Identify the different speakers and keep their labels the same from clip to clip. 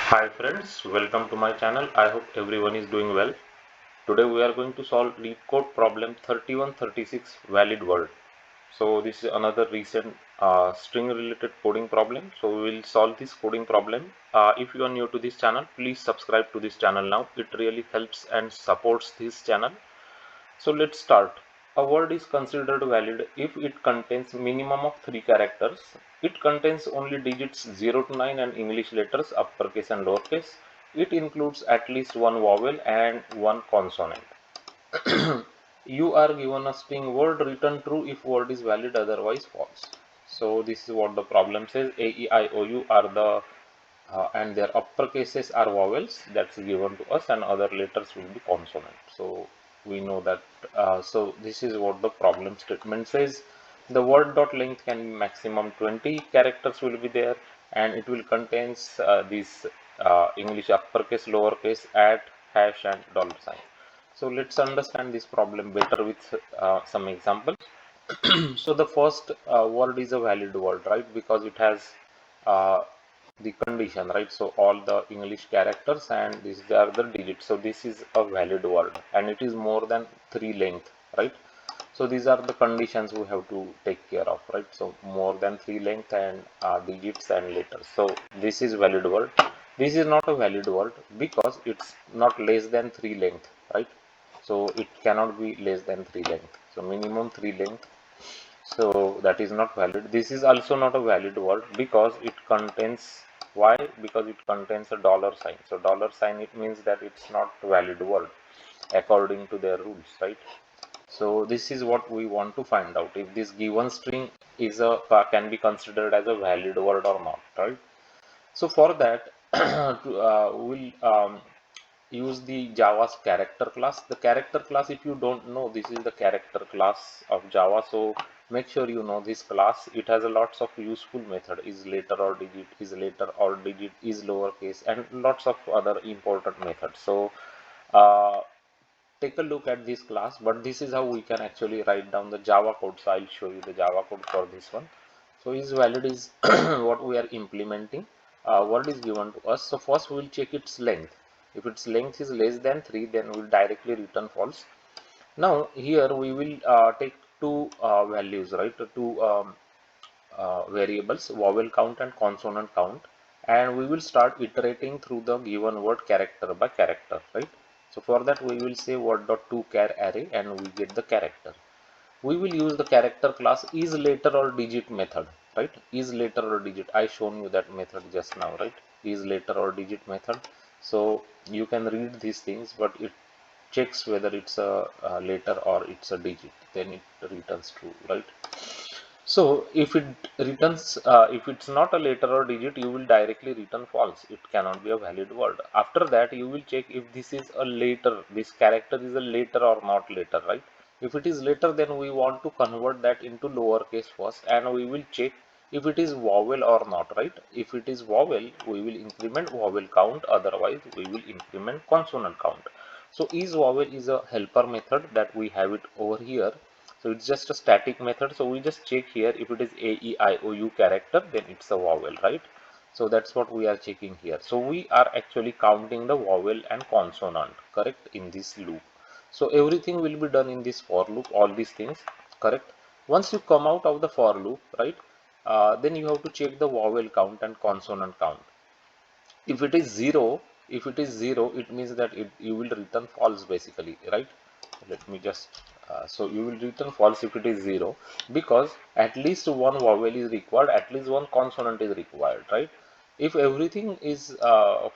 Speaker 1: Hi friends, welcome to my channel. I hope everyone is doing well. Today we are going to solve Leetcode problem 3136 valid word. So this is another recent string related coding problem. So we will solve this coding problem. If you are new to this channel, please subscribe to this channel now. It really helps and supports this channel. So let's start. A word is considered valid if it contains minimum of 3 characters. It contains only digits 0 to 9 and English letters uppercase and lowercase. It includes at least one vowel and one consonant. You are given a string word, return true if word is valid, otherwise false. So this is what the problem says. A, E, I, O, U are the and their uppercases are vowels that's given to us, and other letters will be consonant. So we know that. So this is what the problem statement says. The word dot length can be maximum 20 characters will be there, and it will contains these English uppercase, lowercase, at, hash, and dollar sign. So let's understand this problem better with some examples. So the first word is a valid word, right? Because it has uh, the condition, right? So all the English characters and these are the digits. So this is a valid word and it is more than 3 length, right? So these are the conditions we have to take care of, right? So more than 3 length and digits and letters. So this is valid word. This is not a valid word because it's not less than 3 length, right? So it cannot be less than 3 length. So minimum 3 length, so that is not valid. This is also not a valid word because it contains, why? Because it contains a dollar sign. So dollar sign, it means that it's not valid word according to their rules, right? So this is what we want to find out, if this given string is a can be considered as a valid word or not, right? So for that we'll use the Java's character class. The character class, if you don't know, this is the character class of Java. So make sure you know this class. It has a lots of useful method, is letter or digit, is letter or digit, is lowercase, and lots of other important methods. So uh, take a look at this class, but this is how we can actually write down the Java code. So I'll show you the Java code for this one. So is valid is what we are implementing. What is given to us. So first we will check its length. If its length is less than 3, then we will directly return false. Now here we will take two values, right? Two variables, vowel count and consonant count, and we will start iterating through the given word character by character, right? So for that we will say word dot to char array and we get the character. We will use the character class is letter or digit method, right? Is letter or digit, I shown you that method just now, right? Is letter or digit method. So you can read these things, but it checks whether it's a letter or it's a digit, then it returns true, right? So if it returns if it's not a letter or digit, you will directly return false. It cannot be a valid word. After that you will check if this is a letter, this character is a letter or not letter, right? If it is letter, then we want to convert that into lowercase first, and we will check if it is vowel or not, right? If it is vowel, we will increment vowel count, otherwise we will increment consonant count. So is vowel is a helper method that we have it over here. So it's just a static method. So we just check here if it is A, E, I, O, U character, then it's a vowel, right? So that's what we are checking here. So we are actually counting the vowel and consonant, correct, in this loop. So everything will be done in this for loop, all these things, correct. Once you come out of the for loop, right, then you have to check the vowel count and consonant count. If it is zero, it means that you will return false basically, right? Let me just so you will return false if it is zero, because at least one vowel is required, at least one consonant is required, right? If everything is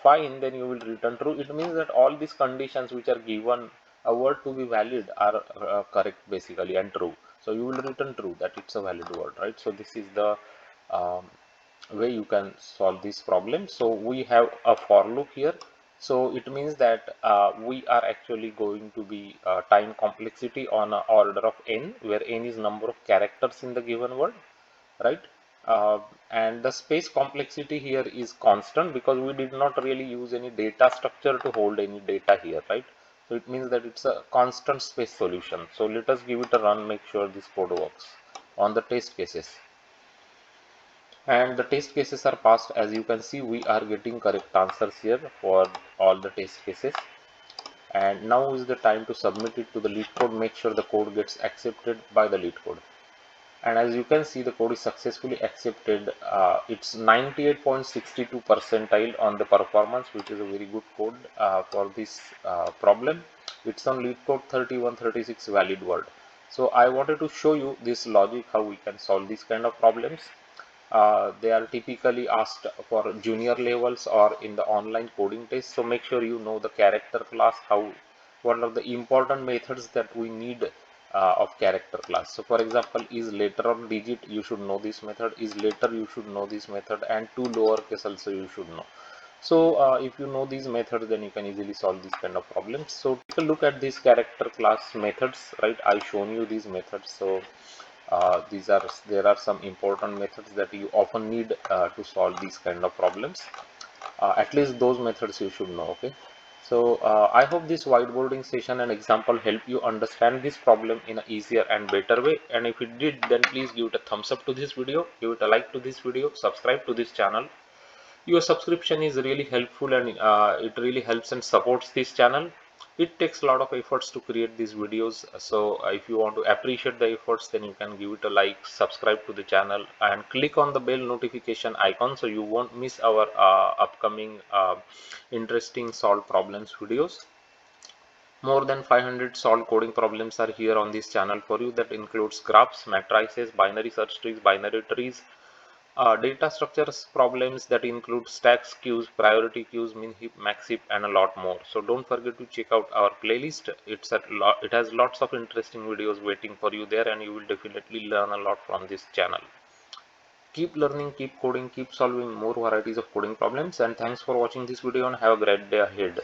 Speaker 1: fine, then you will return true. It means that all these conditions which are given a word to be valid are correct basically and true. So you will return true, that it's a valid word, right? So this is the um, way you can solve this problem. So we have a for loop here. So it means that we are actually going to be time complexity on a order of n, where n is number of characters in the given word, right? uh, and the space complexity here is constant because we did not really use any data structure to hold any data here, right? So it means that it's a constant space solution. So let us give it a run, make sure this code works on the test cases. and the test cases are passed. As you can see, we are getting correct answers here for all the test cases. And now is the time to submit it to the Leetcode. Make sure the code gets accepted by the Leetcode. And as you can see, the code is successfully accepted. It's 98.62 percentile on the performance, which is a very good code for this problem. It's on Leetcode 3136 valid word. So I wanted to show you this logic, how we can solve these kind of problems. They are typically asked for junior levels or in the online coding test. So make sure you know the character class, how what are the important methods that we need of character class. So for example, is letter or digit, you should know this method. Is letter, you should know this method, and two lowercase also you should know. So if you know these methods, then you can easily solve these kind of problems. So take a look at these character class methods, right? I shown you these methods. So there are some important methods that you often need to solve these kind of problems. At least those methods you should know. Okay, so I hope this whiteboarding session and example help you understand this problem in an easier and better way. And if it did, then please give it a thumbs up to this video, give it a like to this video, subscribe to this channel. Your subscription is really helpful, and it really helps and supports this channel. It takes a lot of efforts to create these videos, so if you want to appreciate the efforts, then you can give it a like, subscribe to the channel, and click on the bell notification icon so you won't miss our upcoming interesting solved problems videos. More than 500 solved coding problems are here on this channel for you. That includes graphs, matrices, binary search trees, binary trees, data structures problems that include stacks, queues, priority queues, min heap, max heap, and a lot more. So don't forget to check out our playlist. It has lots of interesting videos waiting for you there, and you will definitely learn a lot from this channel. Keep learning, keep coding, keep solving more varieties of coding problems, and thanks for watching this video, and have a great day ahead.